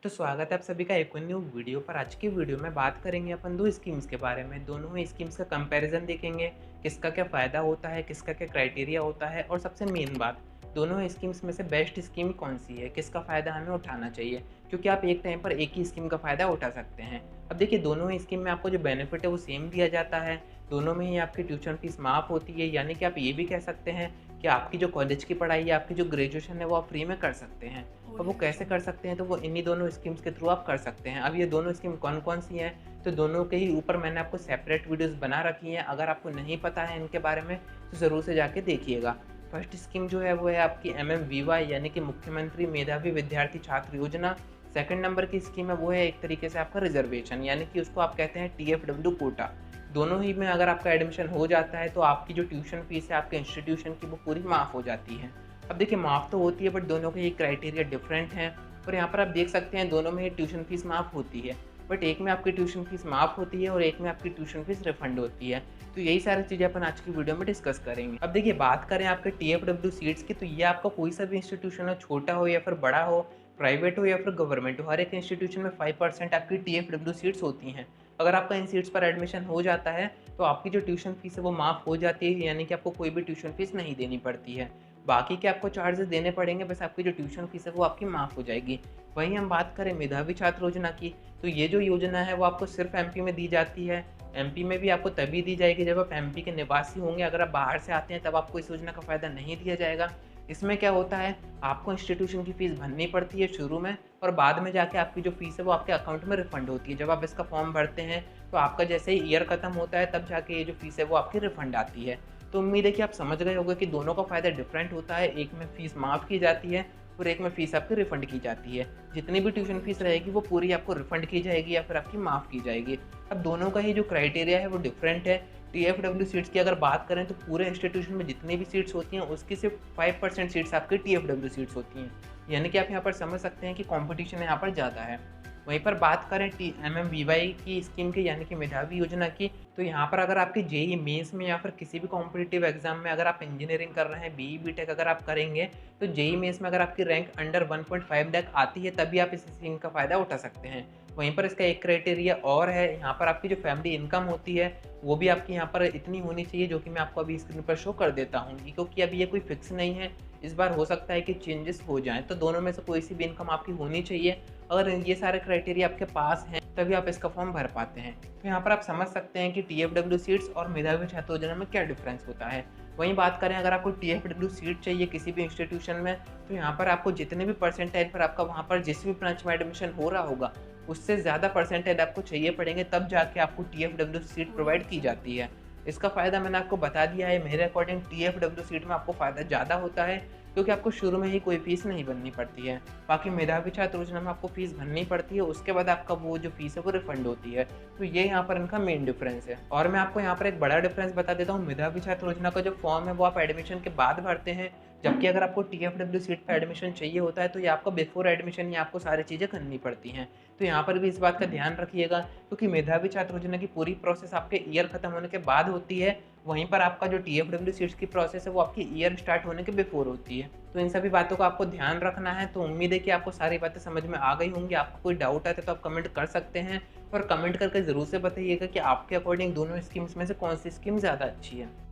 तो स्वागत है आप सभी का एक और न्यू वीडियो पर। आज की वीडियो में बात करेंगे अपन दो स्कीम्स के बारे में। दोनों ही स्कीम्स का कंपैरिजन देखेंगे, किसका क्या फ़ायदा होता है, किसका क्या क्राइटेरिया होता है, और सबसे मेन बात, दोनों स्कीम्स में से बेस्ट स्कीम कौन सी है, किसका फ़ायदा हमें उठाना चाहिए, क्योंकि आप एक टाइम पर एक ही स्कीम का फ़ायदा उठा सकते हैं। अब देखिए, दोनों ही स्कीम में आपको जो बेनिफिट है वो सेम दिया जाता है। दोनों में ही आपकी ट्यूशन फीस माफ़ होती है, यानी कि आप ये भी कह सकते हैं कि आपकी जो कॉलेज की पढ़ाई है, आपकी जो ग्रेजुएशन है, वो आप फ्री में कर सकते हैं। अब वो कैसे कर सकते हैं, तो वो इन्हीं दोनों स्कीम्स के थ्रू आप कर सकते हैं। अब ये दोनों स्कीम कौन-कौन सी हैं, तो दोनों के ही ऊपर मैंने आपको सेपरेट वीडियोज़ बना रखी हैं। अगर आपको नहीं पता है इनके बारे में, तो ज़रूर से जाके देखिएगा। फर्स्ट स्कीम जो है वो है आपकी एमएमवीवाई, यानी कि मुख्यमंत्री मेधावी विद्यार्थी छात्र योजना। सेकंड नंबर की स्कीम है वो है एक तरीके से आपका रिजर्वेशन, यानी कि उसको आप कहते हैं टीएफडब्ल्यू कोटा। दोनों ही में अगर आपका एडमिशन हो जाता है, तो आपकी जो ट्यूशन फीस है आपके इंस्टीट्यूशन की, वो पूरी माफ़ हो जाती है। अब देखिए, माफ़ तो होती है, बट दोनों के ये क्राइटेरिया डिफरेंट हैं। और यहाँ पर आप देख सकते हैं दोनों में ही ट्यूशन फीस माफ़ होती है, बट एक में आपकी ट्यूशन फीस माफ़ होती है और एक में आपकी ट्यूशन फीस रिफंड होती है। तो यही सारी चीज़ें अपन आज की वीडियो में डिस्कस करेंगे। अब देखिए, बात करें आपके टीएफडब्ल्यू सीट्स की, तो ये आपका कोई सा भी इंस्टीट्यूशन हो, छोटा हो या फिर बड़ा हो, प्राइवेट हो या फिर गवर्नमेंट हो, हर एक इंस्टीट्यूशन में 5% आपकी टीएफडब्ल्यू सीट्स होती हैं। अगर आपका इन सीट्स पर एडमिशन हो जाता है, तो आपकी जो ट्यूशन फीस है वो माफ़ हो जाती है, यानी कि आपको कोई भी ट्यूशन फीस नहीं देनी पड़ती है। बाकी के आपको चार्जेस देने पड़ेंगे, बस आपकी जो ट्यूशन फीस है वो आपकी माफ़ हो जाएगी। वहीं हम बात करें मेधावी छात्र योजना की, तो ये जो योजना है वो आपको सिर्फ एमपी में दी जाती है। एमपी में भी आपको तभी दी जाएगी जब आप एमपी के निवासी होंगे। अगर आप बाहर से आते हैं, तब आपको इस योजना का फ़ायदा नहीं दिया जाएगा। इसमें क्या होता है, आपको इंस्टीट्यूशन की फ़ीस भरनी पड़ती है शुरू में, और बाद में जाके आपकी जो फ़ीस है वो आपके अकाउंट में रिफंड होती है। जब आप इसका फॉर्म भरते हैं, तो आपका जैसे ही ईयर खत्म होता है, तब जाके ये जो फ़ीस है वो आपकी रिफंड आती है। तो उम्मीद है कि आप समझ गए होंगे कि दोनों का फ़ायदा डिफरेंट होता है। एक में फ़ीस माफ़ की जाती है और एक में फ़ीस आपकी रिफ़ंड की जाती है। जितनी भी ट्यूशन फ़ीस रहेगी वो पूरी आपको रिफ़ंड की जाएगी या फिर आपकी माफ़ की जाएगी। अब दोनों का ही जो क्राइटेरिया है वो डिफरेंट है। टीएफडब्ल्यू सीट्स की अगर बात करें, तो पूरे इंस्टीट्यूशन में जितनी भी सीट्स होती हैं, उसकी सिर्फ 5% सीट्स आपकी टीएफडब्ल्यू सीट्स होती हैं। यानी कि आप यहाँ पर समझ सकते हैं कि कॉम्पिटिशन यहाँ पर ज़्यादा है। वहीं पर बात करें टी एमएमवीवाई की स्कीम की, यानी कि मेधावी योजना की, तो यहाँ पर अगर आपके जेईई मेंस में या फिर किसी भी कॉम्पिटिटिव एग्जाम में अगर आप इंजीनियरिंग कर रहे हैं, बीई बीटेक अगर आप करेंगे, तो जेईई मेंस में अगर आपकी रैंक अंडर 1.5 लाख आती है, तभी आप इस स्कीम का फ़ायदा उठा सकते हैं। वहीं पर इसका एक क्राइटेरिया और है, यहाँ पर आपकी जो फैमिली इनकम होती है, वो भी आपकी यहाँ पर इतनी होनी चाहिए, जो कि मैं आपको अभी स्क्रीन पर शो कर देता हूँ। क्योंकि अभी ये कोई फिक्स नहीं है, इस बार हो सकता है कि चेंजेस हो जाएँ, तो दोनों में से कोई सी भी इनकम आपकी होनी चाहिए। अगर ये सारे क्राइटेरिया आपके पास हैं, तभी आप इसका फॉर्म भर पाते हैं। तो यहाँ पर आप समझ सकते हैं कि टीएफडब्ल्यू सीट्स और मेधावी छात्र योजना में क्या डिफरेंस होता है। वहीं बात करें, अगर आपको टीएफडब्ल्यू सीट चाहिए किसी भी इंस्टीट्यूशन में, तो यहाँ पर आपको जितने भी परसेंटाइल पर आपका वहाँ पर जिस भी ब्रांच में एडमिशन हो रहा होगा, उससे ज़्यादा परसेंटाइल आपको चाहिए पड़ेंगे, तब जाके आपको टीएफडब्ल्यू सीट प्रोवाइड की जाती है। इसका फ़ायदा मैंने आपको बता दिया है। मेरे अकॉर्डिंग टीएफडब्ल्यू सीट में आपको फ़ायदा ज़्यादा होता है, क्योंकि आपको शुरू में ही कोई फ़ीस नहीं भरनी पड़ती है। बाकी मेधावी छात्र योजना में आपको फ़ीस भरनी पड़ती है, उसके बाद आपका वो जो फ़ीस है वो रिफंड होती है। तो ये यहाँ पर इनका मेन डिफरेंस है। और मैं आपको यहाँ पर एक बड़ा डिफरेंस बता देता हूँ। मेधावी छात्र योजना का जो फॉर्म है वो आप एडमिशन के बाद भरते हैं, जबकि अगर आपको टीएफडब्ल्यू सीट पर एडमिशन चाहिए होता है, तो ये आपको बिफोर एडमिशन ही आपको सारी चीज़ें करनी पड़ती हैं। तो यहाँ पर भी इस बात का ध्यान रखिएगा, क्योंकि मेधावी छात्र योजना की पूरी प्रोसेस आपके ईयर खत्म होने के बाद होती है। वहीं पर आपका जो टीएफडब्ल्यू सीट्स की प्रोसेस है वो आपकी ईयर स्टार्ट होने के बिफोर होती है। तो इन सभी बातों का आपको ध्यान रखना है। तो उम्मीद है कि आपको सारी बातें समझ में आ गई होंगी। आपको कोई डाउट आता है तो आप कमेंट कर सकते हैं, और कमेंट करके ज़रूर से बताइएगा कि आपके अकॉर्डिंग दोनों स्कीम्स में से कौन सी स्कीम ज़्यादा अच्छी है।